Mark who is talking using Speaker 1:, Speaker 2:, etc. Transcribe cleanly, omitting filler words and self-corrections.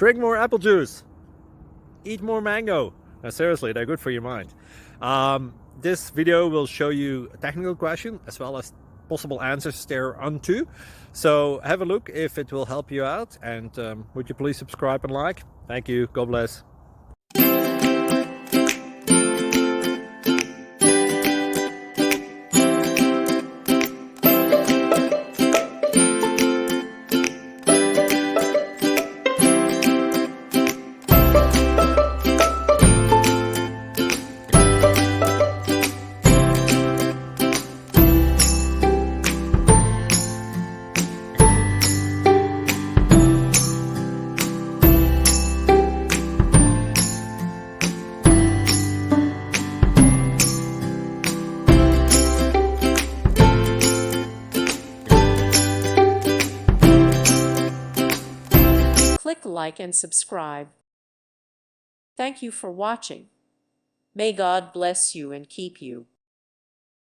Speaker 1: drink more apple juice, eat more mango. Now, seriously, they're good for your mind. This video will show you a technical question as well as possible answers thereunto. So have a look if it will help you out, and would you please subscribe and like? Thank you. God bless.
Speaker 2: Click like and subscribe. Thank you for watching. May God bless you and keep you.